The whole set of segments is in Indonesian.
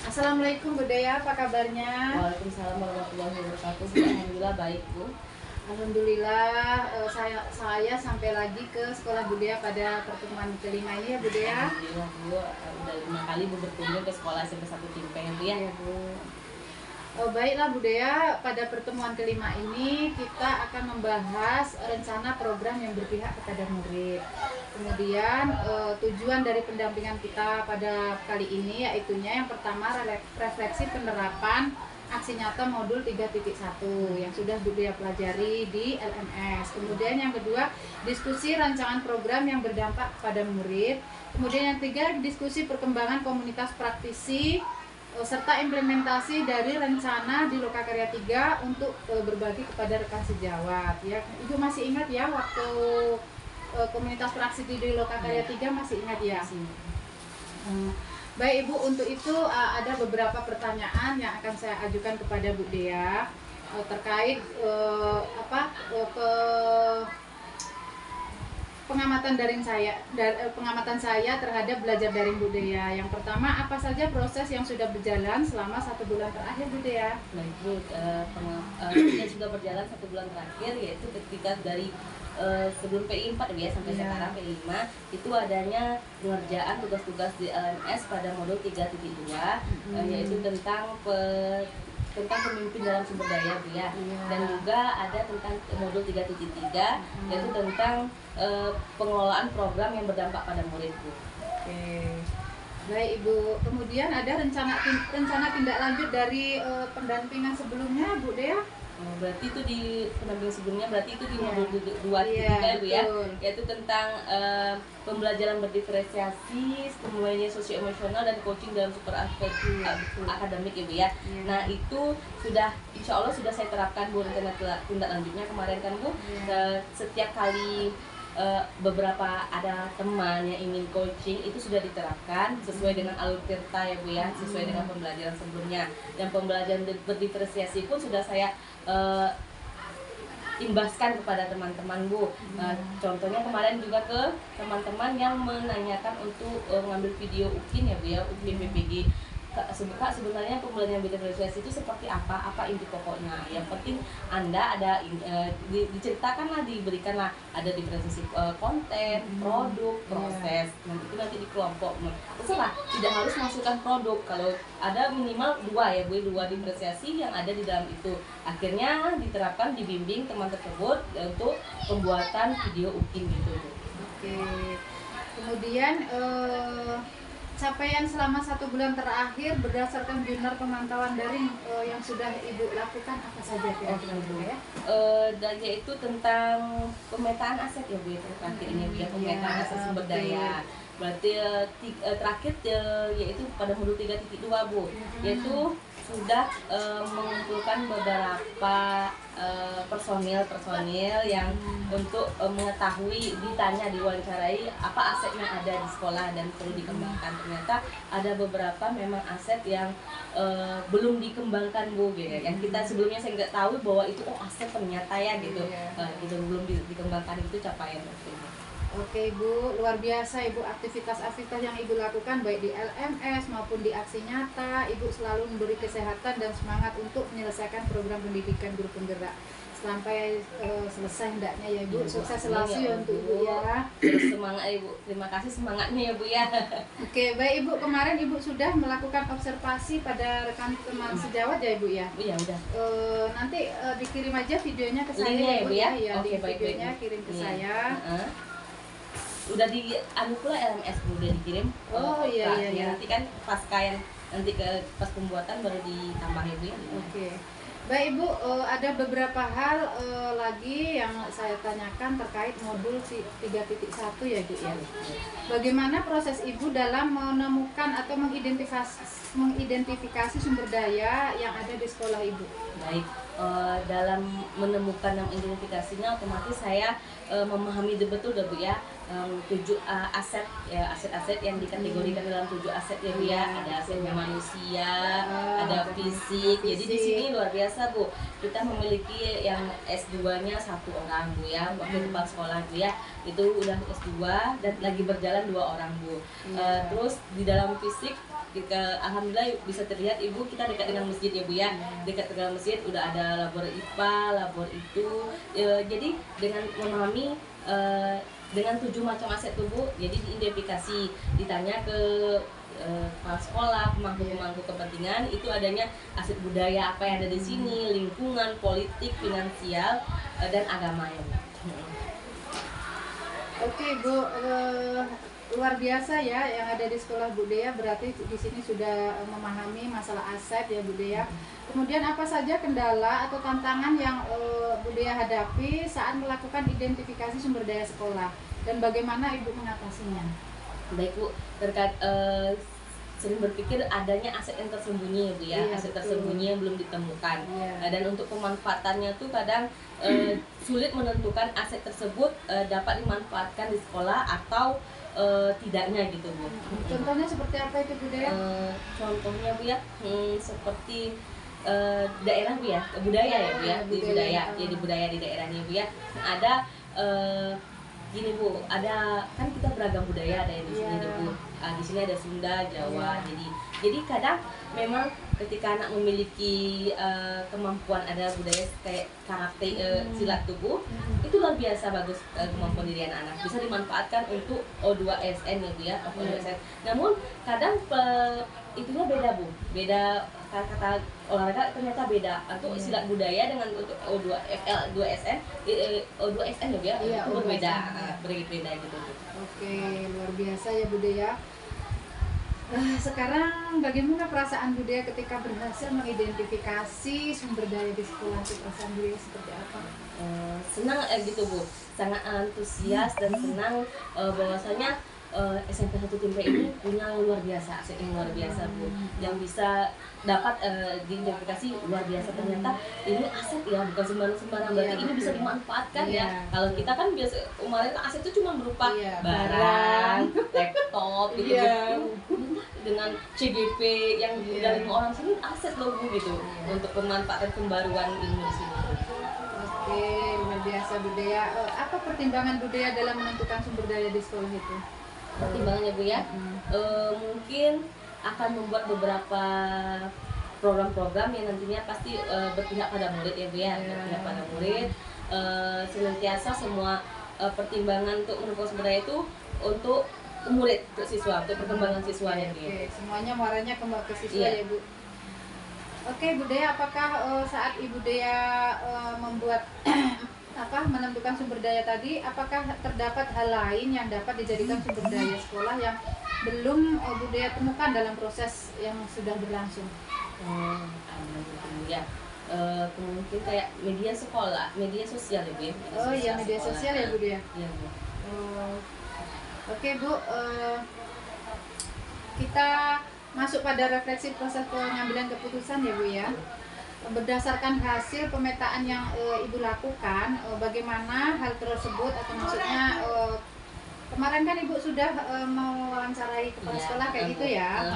Assalamualaikum Bu Dea, apa kabarnya? Waalaikumsalam warahmatullahi wabarakatuh. Alhamdulillah baik Bu. Alhamdulillah, saya sampai lagi ke sekolah budaya pada pertemuan kelima ini ya Bu Dea. Alhamdulillah Bu, udah 5 kali Bu berkunjung ke sekolah SMP 1 Timpeng Bu ya. Iya Bu. Baiklah Bu Dea, pada pertemuan kelima ini kita akan membahas rencana program yang berpihak kepada murid. Kemudian tujuan dari pendampingan kita pada kali ini yaitunya yang pertama refleksi penerapan aksi nyata modul 3.1 yang sudah Bu Dea pelajari di LMS. Kemudian yang kedua, diskusi rancangan program yang berdampak pada murid. Kemudian yang ketiga, diskusi perkembangan komunitas praktisi serta implementasi dari rencana di Lokakarya 3 untuk berbagi kepada rekan sejawat ya. Ibu masih ingat ya waktu komunitas praktisi di Lokakarya 3 masih ingat ya? Baik Ibu, untuk itu ada beberapa pertanyaan yang akan saya ajukan kepada Bu Dea terkait pengamatan saya terhadap belajar daring Bu Dea. Yang pertama, apa saja proses yang sudah berjalan selama 1 bulan terakhir Bu Dea? Baik Bu, yang sudah berjalan 1 bulan terakhir yaitu ketika dari sebelum PI 4 ya sampai sekarang PI 5 itu adanya pengerjaan tugas-tugas di LMS pada modul 3.2 yaitu tentang pemimpin dalam sumber daya Bu ya. Dan juga ada tentang modul 3.3 yaitu tentang pengelolaan program yang berdampak pada murid Bu. Oke. Baik Ibu, kemudian ada rencana tindak lanjut dari pendampingan sebelumnya Bu Dea? Berarti itu di pendampingan sebelumnya, berarti itu di modul 2.3 Bu ya, yaitu tentang pembelajaran berdiferensiasi, stimulasi sosio-emosional dan coaching dalam super akademik ya Bu ya. Nah itu sudah, insya Allah sudah saya terapkan Bu rencana tindak lanjutnya kemarin kan Bu. Setiap kali beberapa ada teman yang ingin coaching itu sudah diterapkan sesuai dengan alur tirta ya Bu ya, sesuai dengan pembelajaran sebelumnya. Dan pembelajaran berdiferensiasi pun sudah saya imbaskan kepada teman-teman Bu. Contohnya kemarin juga ke teman-teman yang menanyakan untuk mengambil video UKIN ya Bu ya, UKIN PPG. Kak, sebenarnya pembelajaran berdiferensiasi itu seperti apa inti pokoknya. Yang penting Anda ada diceritakanlah, diberikanlah ada diferensiasi konten, produk, proses. Nanti di kelompok. Terserah, tidak harus masukkan produk. Kalau ada minimal 2 ya Bu, 2 diferensiasi yang ada di dalam itu. Akhirnya diterapkan, dibimbing teman tersebut untuk pembuatan video UKIN gitu Bu. Oke. Kemudian capaian selama 1 bulan terakhir berdasarkan jurnal pemantauan daring yang sudah Ibu lakukan apa saja kira-kira Bu ya? Dan yaitu tentang pemetaan aset ya Bu ya, terakhir ini Bu ya, pemetaan aset sumber daya. Berarti terakhir yaitu pada modul 3.2 Bu, yaitu sudah mengumpulkan beberapa personil yang untuk mengetahui, ditanya, diwawancarai apa aset yang ada di sekolah dan perlu dikembangkan. Ternyata ada beberapa memang aset yang belum dikembangkan Bu gitu. Yang kita sebelumnya saya nggak tahu bahwa itu aset ternyata ya gitu. Gitu belum dikembangkan, itu capaian itu. Oke Bu, luar biasa Ibu, aktivitas-aktivitas yang Ibu lakukan baik di LMS maupun di aksi nyata. Ibu selalu memberi kesehatan dan semangat untuk menyelesaikan program pendidikan guru penggerak sampai selesai hendaknya ya Ibu. Sukses selalu ya untuk Ibu ya. Semangat Ibu, terima kasih semangatnya ya Bu ya. Oke, baik Ibu, kemarin Ibu sudah melakukan observasi pada rekan teman sejawat ya Ibu ya? Iya udah. Nanti dikirim aja videonya ke saya ya Bu ya. Oke, videonya kirim ke saya. Udah di pula LMS udah dikirim. Iya. Nanti kan pasca yang nanti pas pembuatan baru ditambah ya Bu ya. Oke. Baik Ibu, ada beberapa hal lagi yang saya tanyakan terkait modul 3.1 ya Bu ya. Bagaimana proses Ibu dalam menemukan atau mengidentifikasi sumber daya yang ada di sekolah Ibu? Baik, dalam menemukan dan identifikasinya otomatis saya memahami betul Bu ya, 7 aset ya, aset-aset yang dikategorikan dalam 7 aset ya Bu ya. Ada asetnya manusia, ada fisik. Jadi di sini luar biasa Bu, kita memiliki yang S2-nya 1 orang Bu ya, waktu kepala sekolah Bu ya, itu udah S2 dan lagi berjalan 2 orang Bu. Terus di dalam fisik Alhamdulillah bisa terlihat Ibu, kita dekat dengan masjid ya Bu ya, dekat dengan masjid udah ada labor IPA, labor itu, jadi dengan memahami dengan 7 macam aset tubuh, jadi diidentifikasi, ditanya ke kepala sekolah, pemangku kepentingan, itu adanya aset budaya apa yang ada di sini, lingkungan, politik, finansial, dan agama ya. Oke Bu, luar biasa ya yang ada di sekolah Bu Dea, berarti di sini sudah memahami masalah aset ya Bu Dea. Kemudian apa saja kendala atau tantangan yang Bu Dea hadapi saat melakukan identifikasi sumber daya sekolah dan bagaimana Ibu mengatasinya? Baik Bu, terkait sering berpikir adanya aset yang tersembunyi ya Bu ya, Iya, aset betul. tersembunyi yang belum ditemukan. Iya. Dan untuk pemanfaatannya tuh kadang sulit menentukan aset tersebut dapat dimanfaatkan di sekolah atau tidaknya gitu Bu. Contohnya seperti apa itu Bu Dea? Contohnya Bu ya, seperti daerah Bu ya, budaya ya Bu ya, di budaya, jadi budaya di daerahnya Bu ya. Ada gini Bu, ada kan kita beragam budaya, ada yang di sini Bu. Di sini ada Sunda, Jawa. Jadi kadang memang ketika anak memiliki kemampuan, ada budaya kayak karakter silat tubuh, itu luar biasa bagus kemampuan diri anak-anak, bisa dimanfaatkan untuk O2SN ya Bu ya, O2SN. Namun kadang itunya beda Bu, beda kata olahraga ternyata beda. Untuk silat budaya dengan untuk O2SN, O2SN ya Bu ya, Iya, itu berbeda, O2SN. berbeda gitu. Oke, luar biasa ya Bu Dea. Sekarang bagaimana perasaan Bu Dea ketika berhasil mengidentifikasi sumber daya di sekolah? Perasaan Bu Dea seperti apa? Senang gitu Bu, sangat antusias dan senang bahwasanya SMP 1 Timpe ini punya luar biasa, aset yang luar biasa Bu, yang bisa dapat diidentifikasi luar biasa. Ternyata ini aset ya, bukan sembarang-sembarang, berarti ini bisa dimanfaatkan ya. Kalau kita kan biasa umpamanya aset itu cuma berupa barang, laptop gitu, dengan CGP yang udah 5 orang sini aset loh Bu gitu, untuk pemanfaatan pembaruan ilmu di sini. Oke, luar biasa Bu Dea. Apa pertimbangan Bu Dea dalam menentukan sumber daya di sekolah itu? Pertimbangannya Bu ya, mungkin akan membuat beberapa program-program yang nantinya pasti berpihak pada murid ya Bu ya, berpihak pada murid. Senantiasa semua pertimbangan untuk menentukan sumber daya itu untuk murid, untuk siswa, untuk perkembangan siswanya Bu ya. Semuanya muaranya ke siswa ya Bu. Oke Bu Dea, apakah saat Ibu Dea membuat menentukan sumber daya tadi, apakah terdapat hal lain yang dapat dijadikan sumber daya sekolah yang belum Bu Dea temukan dalam proses yang sudah berlangsung? Ada gitu ya. Mungkin kayak media sekolah, media sosial ya Bu ya. Media sosial ya Bu Dea. Iya Bu. Oke Bu, kita masuk pada refleksi proses pengambilan keputusan ya Bu ya. Berdasarkan hasil pemetaan yang Ibu lakukan, bagaimana hal tersebut, atau maksudnya kemarin kan Ibu sudah mewawancarai kepala sekolah kayak gitu ya.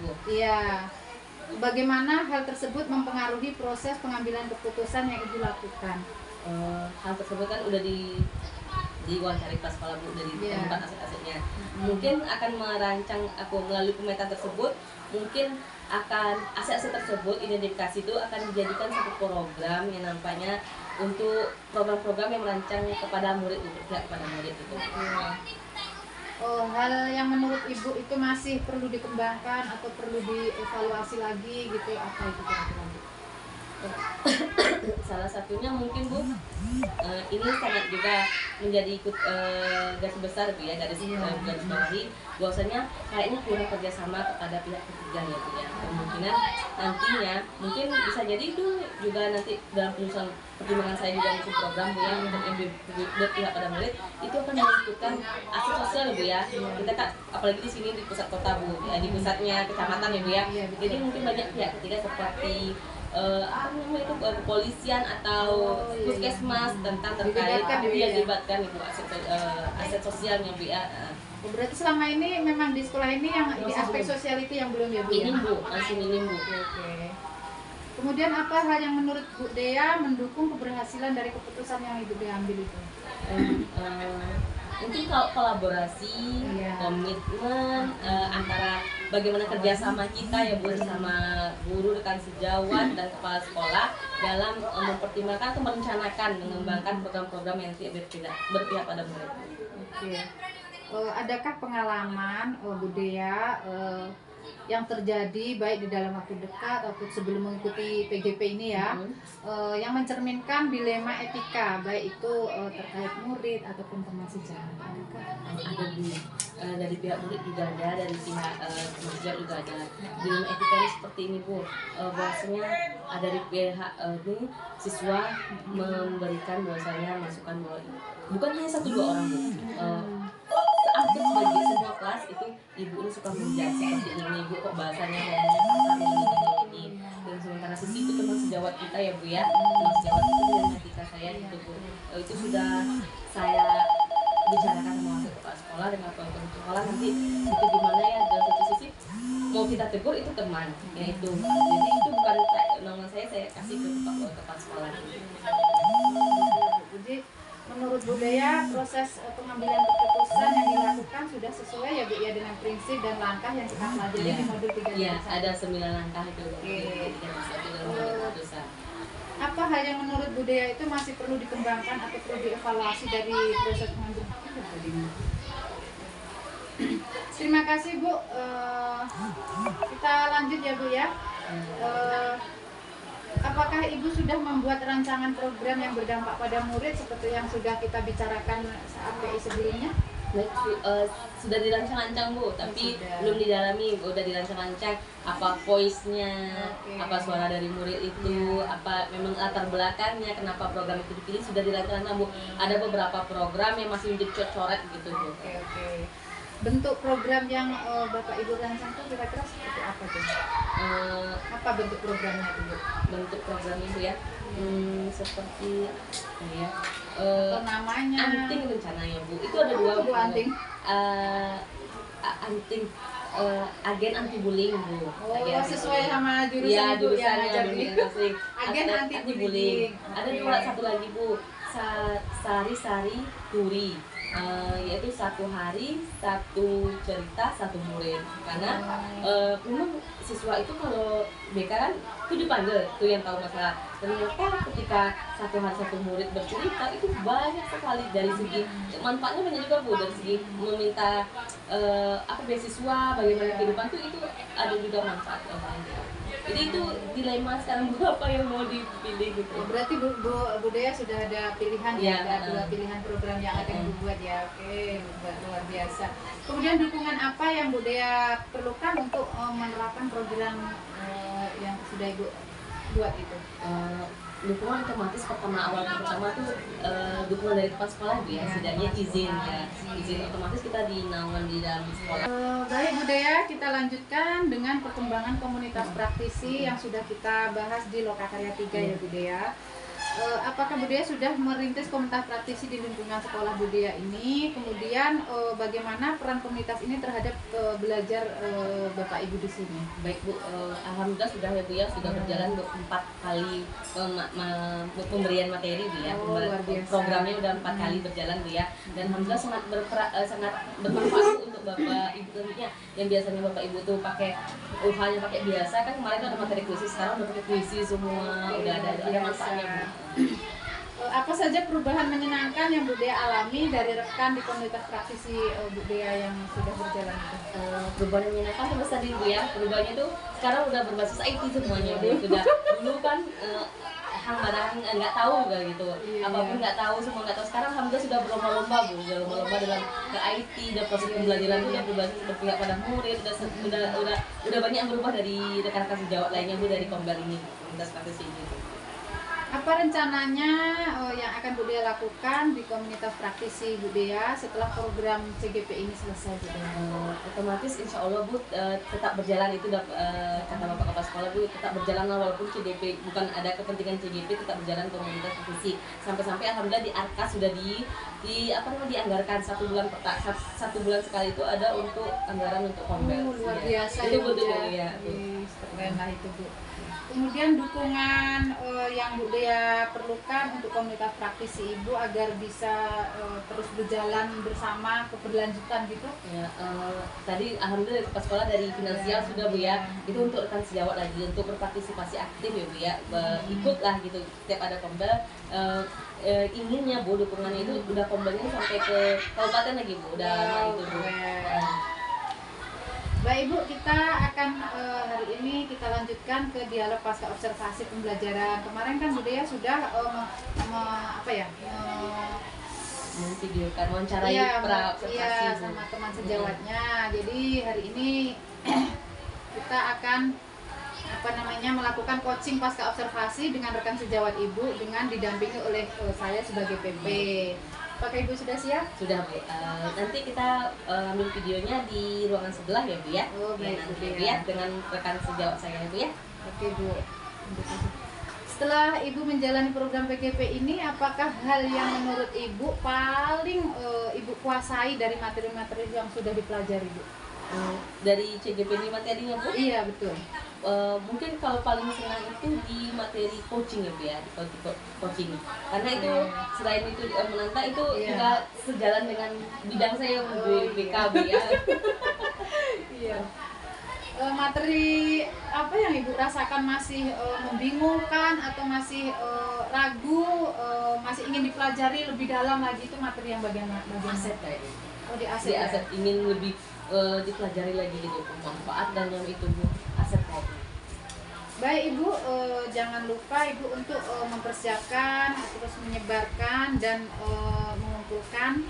Bu. Iya. Bagaimana hal tersebut mempengaruhi proses pengambilan keputusan yang Ibu lakukan? Hal tersebut kan udah diwawancari pas sekolah Bu, dari tempat aset-asetnya. Mungkin akan merancang aku melalui pemetaan tersebut, mungkin akan aset-aset tersebut, identifikasi itu akan dijadikan satu program yang nampaknya untuk program-program yang merancang kepada murid, bekerja kepada murid itu. Hal yang menurut Ibu itu masih perlu dikembangkan atau perlu dievaluasi lagi gitu, apa itu kira-kira? Salah satunya mungkin Bu, ini sangat juga menjadi ikut garis besar Bu ya, garis bawahi, bahwasanya kayaknya kurang kerjasama kepada pihak ketiga ya Bu ya. Kemungkinan nantinya mungkin bisa jadi itu juga nanti dalam penyusunan pertimbangan saya juga untuk program Bu ya, untuk yang berpihak pada murid itu akan membutuhkan aset sosial Bu ya. Kita kan apalagi di sini di pusat kota Bu ya, di pusatnya kecamatan ya Bu ya. Jadi mungkin banyak pihak ketiga seperti kepolisian atau puskesmas tentang terkait dilibatkan Ibu aset sosialnya Bu ya. Berarti selama ini memang di sekolah ini yang di aspek sosial itu yang belum ya Bu? Minim Bu, masih minim Bu. Oke. Kemudian apa hal yang menurut Bu Dea mendukung keberhasilan dari keputusan yang Ibu Dea ambil itu? Mungkin kalau kolaborasi, komitmen antara bagaimana kerjasama kita ya Bu sama guru, rekan sejawat dan kepala sekolah dalam mempertimbangkan atau merencanakan mengembangkan program-program yang berpihak pada murid. Oke. Adakah pengalaman Budaya yang terjadi baik di dalam waktu dekat ataupun sebelum mengikuti PGP ini ya, yang mencerminkan dilema etika baik itu terkait murid ataupun teman sejawat? Ada Bu, dari pihak murid juga ada, dari pihak teman sejawat juga ada. Dilema etika ini seperti ini Bu, bahwasanya ada dari pihak ini siswa memberikan bahwasanya masukan bahwa bukan hanya 1-2 orang Bu, hampir sebagai semua kelas itu ibu ini suka menjudge seperti ini, ibu kok bahasanya ngomongnya kasar ini. Dan sementara sisi itu teman sejawat kita ya Bu ya, teman sejawat itu dengan etika saya gitu Bu, itu sudah saya bicarakan sama wakil kepala sekolah dengan kepala sekolah, nanti itu gimana ya, dalam satu sisi mau kita tegur itu teman ya itu, jadi itu bukan nama saya kasih ke kepala sekolah. Jadi menurut Budaya proses pengambilan keputusan yang dilakukan sudah sesuai ya Bu ya dengan prinsip dan langkah yang kita pelajari di modul 3. Iya, ada 9 langkah itu. Keputusan. Apa hal yang menurut Budaya itu masih perlu dikembangkan atau perlu dievaluasi dari proses pengambilan keputusan? Terima kasih Bu. Kita lanjut ya Bu ya. Apakah Ibu sudah membuat rancangan program yang berdampak pada murid seperti yang sudah kita bicarakan saat PI sebelumnya? Baik, sudah dirancang-rancang Bu, tapi belum didalami. Udah dirancang-rancang apa voice-nya, apa suara dari murid itu, apa memang latar belakangnya, kenapa program itu dipilih, sudah dirancang-rancang Bu. Ada beberapa program yang masih menjadi coret gitu Bu. Oke. Bentuk program yang Bapak Ibu rancang itu kira-kira seperti apa tuh? Apa bentuk programnya itu? Bentuk program itu ya, seperti ya, namanya? Anting rencananya Bu. Itu ada 2 Bu. Anting. Anting agen anti bullying Bu. Agen sesuai sama jurusan ya, Ibu yang jurusannya agen anti bullying. Ada satu lagi Bu, sari-sari turi. Yaitu 1 hari 1 cerita 1 murid, karena memang siswa itu kalau BK kan itu dipanggil tuh yang tahu masalah, ternyata ketika 1 hari 1 murid bercerita itu banyak sekali dari segi manfaatnya, banyak juga Bu, dari segi meminta beasiswa, bagaimana kehidupan tuh itu ada juga manfaat. Jadi itu dilema sekarang Bu, apa yang mau dipilih gitu. Berarti Budaya sudah ada pilihan ya, ada 2 pilihan program yang akan dibuat ya. Oke, luar biasa. Kemudian dukungan apa yang Budaya perlukan untuk menerapkan program yang sudah Ibu buat itu? Dukungan otomatis awal pertama tuh dukungan dari kepala sekolah Bu ya, setidaknya izin ya, izin otomatis kita dinaungan di dalam sekolah. Baik Budaya, kita lanjutkan dengan perkembangan komunitas praktisi yang sudah kita bahas di Lokakarya 3 ya Budaya. Apakah Budaya sudah merintis komunitas praktisi di lingkungan sekolah Budaya ini? Kemudian bagaimana peran komunitas ini terhadap belajar Bapak Ibu di sini? Baik Bu, alhamdulillah sudah ya Bu ya, sudah berjalan 4 kali pemberian materi Bu ya. Programnya udah 4 kali berjalan Bu ya. Dan alhamdulillah sangat bermanfaat untuk Bapak Ibu tentunya. Yang biasanya Bapak Ibu tuh pakai hanya pakai biasa, kan kemarin ada materi kuisi, sekarang udah pakai kuisi semua, udah ada manfaatnya Bu. Apa saja perubahan menyenangkan yang Budaya alami dari rekan di komunitas praktisi Budaya yang sudah berjalan itu? Perubahan yang menyenangkan itu tadi Bu ya, perubahannya tuh sekarang udah berbasis IT semuanya Bu. Sudah dulu kan hang barang nggak tahu gitu, apapun nggak tahu, semua nggak tahu. Sekarang alhamdulillah sudah berlomba-lomba Bu, sudah berlomba dalam ke IT, dan proses pembelajaran itu udah berbasis berpihak pada murid, udah banyak yang berubah dari rekan-rekan sejawat lainnya Bu, dari Kombel ini, komunitas praktisi ini. Apa rencananya yang akan Budaya lakukan di komunitas praktisi Budaya setelah program CGP ini selesai Budaya? Otomatis insya Allah Bu tetap berjalan, itu kata Bapak Kepala Sekolah Bu, tetap berjalan walaupun CGP bukan ada kepentingan CGP, tetap berjalan komunitas praktisi sampai alhamdulillah di Arka sudah dianggarkan 1 bulan sekali itu ada untuk anggaran untuk Kombel. Luar biasa itu betul ya. keren lah itu Bu. Kemudian dukungan yang Bu Dea perlukan untuk komunitas praktisi Ibu agar bisa terus berjalan bersama keberlanjutan gitu. Ya, tadi alhamdulillah pas sekolah dari finansial sudah Bu ya. Itu untuk rekan sejawat lagi untuk berpartisipasi aktif ya Bu ya. Ikutlah gitu setiap ada kombel. Inginnya Bu dukungannya itu udah kombelnya sampai ke kabupaten lagi Bu. Udah itu Bu. Baik Ibu, kita akan hari ini kita lanjutkan ke dialog pasca observasi pembelajaran. Kemarin kan Bu Dea sudah memvideokan wawancarai pra-observasi sama teman sejawatnya. Jadi hari ini kita akan melakukan coaching pasca observasi dengan rekan sejawat Ibu dengan didampingi oleh saya sebagai PP. Apakah Ibu sudah siap? Sudah Bu. Nanti kita ambil videonya di ruangan sebelah ya Bu ya. Oh baik Bu Bu ya, dengan rekan sejawat saya Bu ya. Oke Bu. Setelah Ibu menjalani program PGP ini, apakah hal yang menurut Ibu paling Ibu kuasai dari materi-materi yang sudah dipelajari Bu? Dari CGP ini materinya Bu? Iya betul. Mungkin kalau paling senang itu di materi coaching ya Bu ya, di coaching. Karena itu selain itu menantang itu juga sejalan dengan bidang saya di BK Bu ya. Iya. Materi apa yang Ibu rasakan masih membingungkan atau masih ragu, masih ingin dipelajari lebih dalam lagi, itu materi yang bagian Aset kayaknya. Oh di aset. Di aset ingin lebih dipelajari lagi gitu manfaat dan yang itu Bu, aset tadi. Baik Ibu, jangan lupa Ibu untuk mempersiapkan, terus menyebarkan dan mengumpulkan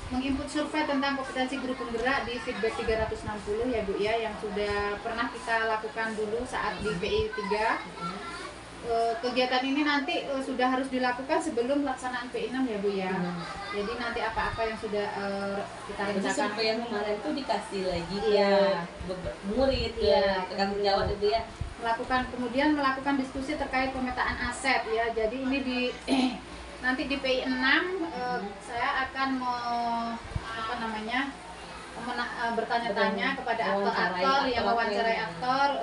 menginput survei tentang kompetensi guru penggerak di feedback 360 ya Bu ya, yang sudah pernah kita lakukan dulu saat di PI 3. Kegiatan ini nanti sudah harus dilakukan sebelum pelaksanaan PI 6 ya Bu ya. Jadi nanti apa-apa yang sudah kita rencanakan. Survei yang kemarin itu dikasih lagi ke murid, rekan sejawat itu ya. Kemudian melakukan diskusi terkait pemetaan aset ya. Jadi ini nanti di PI 6 saya akan bertanya-tanya kepada aktor-aktor yang mewawancarai aktor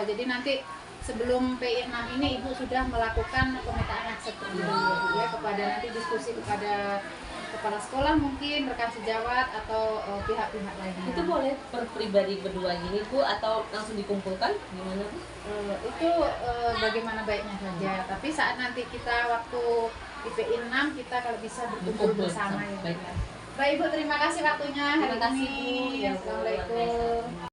jadi nanti sebelum PI 6 ini Ibu sudah melakukan pemetaan aset terlebih ya, kepada nanti diskusi kepada kepala sekolah mungkin, rekan sejawat atau pihak-pihak lainnya. Itu boleh per pribadi berdua gini Bu atau langsung dikumpulkan gimana Bu? Itu bagaimana baiknya saja. Tapi saat nanti kita waktu di PI 6 kita kalau bisa berkumpul bersama ya. Baik Ibu, terima kasih waktunya hari ini. Assalamualaikum.